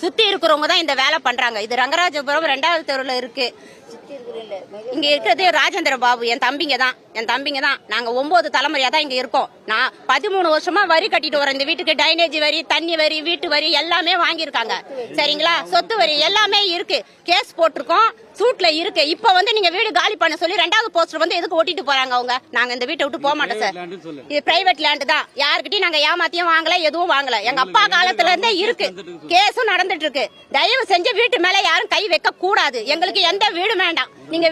சுத்தி இருக்கிறவங்க தான் இந்த வேலை பண்றாங்க. இது ரங்கராஜபுரம் 2வது தெருவுல இருக்கு. இங்க இருக்கிறது ராஜேந்திர பாபு என் தம்பிங்க தான். நாங்க 9 தலைமுறையா தான் இங்க இருக்கோம். நான் 13 வருஷமா வரி கட்டிட்டு வரேன். இந்த வீட்டுக்கு டைனேஜ் வரி, தண்ணி வரி, வீட்டு வரி எல்லாமே வாங்கியிருக்காங்க. சரிங்களா? சொத்து வரி எல்லாமே இருக்கு. கேஸ் போட்டிருக்கோம், சூட்ல இருக்கு. இப்ப வந்து நீங்க வீடு காலி பண்ண சொல்லி 2வது போஸ்டர் வந்து எதுக்கு ஓட்டிட்டு போறாங்க அவங்க? நாங்க இந்த வீட்டை விட்டு போக மாட்டோம் சார். இது பிரைவேட் லேண்ட் தான். யாருக்கிட்டையும் நாங்க ஏமாத்தியும் வாங்கல, எதுவும் வாங்கல. எங்க அப்பா காலத்துல இருந்தே இருக்கு. கேஸும் நடந்துட்டு இருக்கு. தயவு செஞ்சு வீட்டு மேல யாரும் கை வைக்க கூடாது. எங்களுக்கு எந்த வீடு வேண்டாம். நீங்க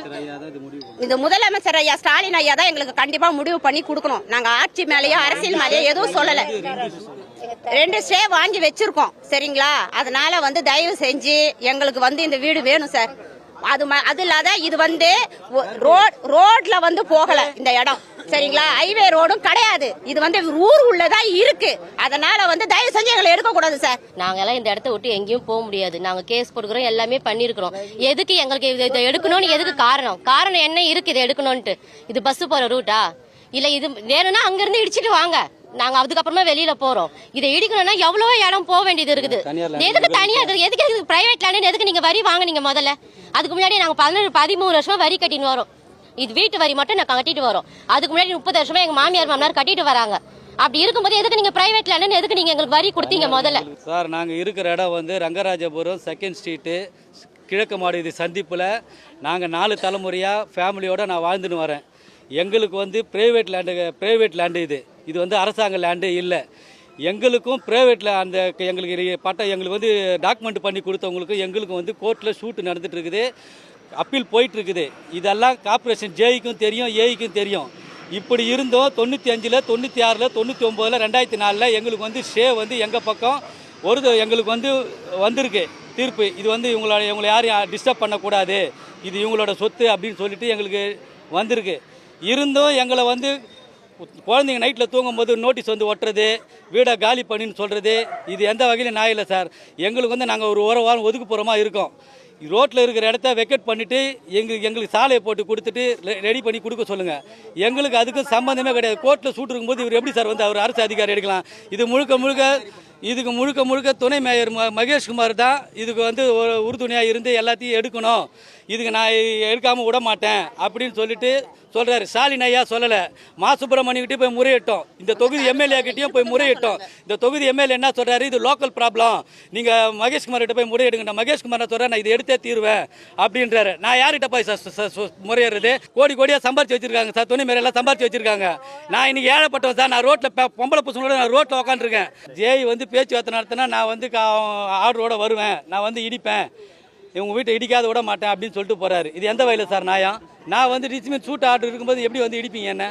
இந்த முதலமைச்சர் ஐயா ஸ்டாலின் ஐயா தான் எங்களுக்கு கண்டிப்பா முடிவு பண்ணி கொடுக்கணும். நாங்க ஆட்சி மேலயோ அரசியல் மேலயோ எதுவும் சொல்லல. 2 ஸ்டே வாங்கி வச்சிருக்கோம். சரிங்களா? அதனால வந்து தயவு செஞ்சு எங்களுக்கு வந்து இந்த வீடு வேணும் சார். அது இல்லாத இது வந்து ரோட்ல வந்து போகல இந்த இடம். சரிங்களா? ஹைவே ரோடும் கிடையாது. இது வந்து ஊர் உள்ளதா இருக்கு. அதனால வந்து தயவு செஞ்சு எங்களை எடுக்க கூடாது சார். நாங்க எல்லாம் இந்த இடத்த விட்டு எங்கேயும் போக முடியாது. நாங்க கேஸ் போடுறோம், எல்லாமே பண்ணிருக்கிறோம். எதுக்கு எங்களுக்கு இதை எடுக்கணும்னு எதுக்கு காரணம் என்ன இருக்கு இதை எடுக்கணும்ட்டு? இது பஸ் போற ரூட்டா? இல்ல இது வேணும்னா அங்க இருந்து இடிச்சிட்டு வாங்க, நாங்க அதுக்கப்புறமா வெளியில போறோம். இதை இடிக்கணும்னா எவ்வளவு இடம் போக வேண்டியது இருக்குது. எதுக்கு தனியா எதுக்கு பிரைவேட் லேண்ட் எதுக்கு நீங்க வரி வாங்குனீங்க முதல்ல? அதுக்கு முன்னாடி நாங்க 13 வருஷமா வரி கட்டின்னு வரோம். இது வீட்டு வரி மட்டும் நாங்க கட்டிட்டு வரோம். அதுக்கு முன்னாடி 30 வருஷமா எங்க மாமியார் கட்டிட்டு வராங்க. அப்படி இருக்கும்போது எதுக்கு நீங்க பிரைவேட் லேண்ட் எதுக்கு நீங்க எங்களுக்கு வரி கொடுத்தீங்க முதல்ல? சார், நாங்க இருக்கிற இடம் வந்து ரங்கராஜபுரம் 2nd ஸ்ட்ரீட்டு கிழக்கு மாடி சந்திப்புல நாங்க 4 தலைமுறையா ஃபேமிலியோட நான் வாழ்ந்துன்னு வரேன். எங்களுக்கு வந்து பிரைவேட் லேண்டு இது வந்து அரசாங்க லேண்டு இல்லை. எங்களுக்கும் பிரைவேட்டில் அந்த எங்களுக்கு பட்டம் எங்களுக்கு வந்து டாக்குமெண்ட் பண்ணி கொடுத்தவங்களுக்கும் எங்களுக்கும் வந்து கோர்ட்டில் ஷூட்டு நடந்துட்டு இருக்குது, அப்பீல் போயிட்டு இருக்குது. இதெல்லாம் கார்பரேஷன் ஜேஇக்கும் தெரியும், ஏஇக்கும் தெரியும். இப்படி இருந்தோம் 95, 96, 99, 2004 எங்களுக்கு வந்து ஸ்டே வந்து எங்கள் பக்கம் எங்களுக்கு வந்து வந்திருக்கு தீர்ப்பு. இது வந்து இவங்களை யாரும் டிஸ்டர்ப் பண்ணக்கூடாது, இது இவங்களோட சொத்து அப்படின்னு சொல்லிட்டு எங்களுக்கு வந்திருக்கு. இருந்தும் எங்களை வந்து குழந்தைங்க நைட்டில் தூங்கும்போது நோட்டீஸ் வந்து ஒட்டுறது, வீடை காலி பண்ணின்னு சொல்கிறது, இது எந்த வகையிலும் நியாயம் இல்லை சார். எங்களுக்கு வந்து நாங்கள் ஒரு வாரம் ஒதுக்குப்புறமா இருக்கோம். ரோட்டில் இருக்கிற இடத்த வெக்கேட் பண்ணிவிட்டு எங்களுக்கு சாலையை போட்டு கொடுத்துட்டு ரெடி பண்ணி கொடுக்க சொல்லுங்கள். எங்களுக்கு அதுக்கும் சம்மந்தமே கிடையாது. கோர்ட்டில் சூட்டு இருக்கும்போது இவர் எப்படி சார் வந்து அவர் அரசு அதிகாரி எடுக்கலாம்? இதுக்கு முழுக்க துணை மேயர் மகேஷ்குமார் தான் இதுக்கு வந்து உறுதுணையாக இருந்து எல்லாத்தையும் எடுக்கணும். இதுக்கு நான் எடுக்காமல் விட மாட்டேன் அப்படின்னு சொல்லிட்டு சொல்கிறாரு. ஸ்டாலின் ஐயா சொல்லலை, மா சுப்பிரமணியக்கிட்டே போய் முறையிட்டோம், இந்த தொகுதி எம்எல்ஏ கிட்டையும் போய் முறையிட்டோம். இந்த தொகுதி எம்எல்ஏ என்ன சொல்கிறாரு, இது லோக்கல் ப்ராப்ளம், நீங்கள் மகேஷ்குமார் கிட்ட போய் முறையிடுங்க. மகேஷ்குமார் சொல்கிறேன், நான் இதை எடுத்தே தீருவேன் அப்படின்றாரு. நான் யார்கிட்ட போய் முறையிடுறது? கோடியாக சம்பாரிச்சு வச்சிருக்காங்க சார், துணை மேலாம் சம்பாரிச்சு வச்சிருக்காங்க. நான் இன்னைக்கு ஏழைப்பட்டோம் சார். நான் ரோட்டில் பொம்பளை பசங்களோட நான் ரோட்டில் உட்காந்துருக்கேன். ஜேஇ வந்து பேச்சுவார்த்தை நடத்தினா நான் வந்து ஆர்டரோட வருவேன், நான் வந்து இடிப்பேன், இவங்க வீட்டை இடிக்காத விட மாட்டேன் அப்படின்னு சொல்லிட்டு போறாரு. இது எந்த வகையில் சார் நியாயம்? நான் வந்து ரிச்மெண்ட் சூட் ஆர்டர் இருக்கும்போது எப்படி வந்து இடிப்பீங்க என்ன?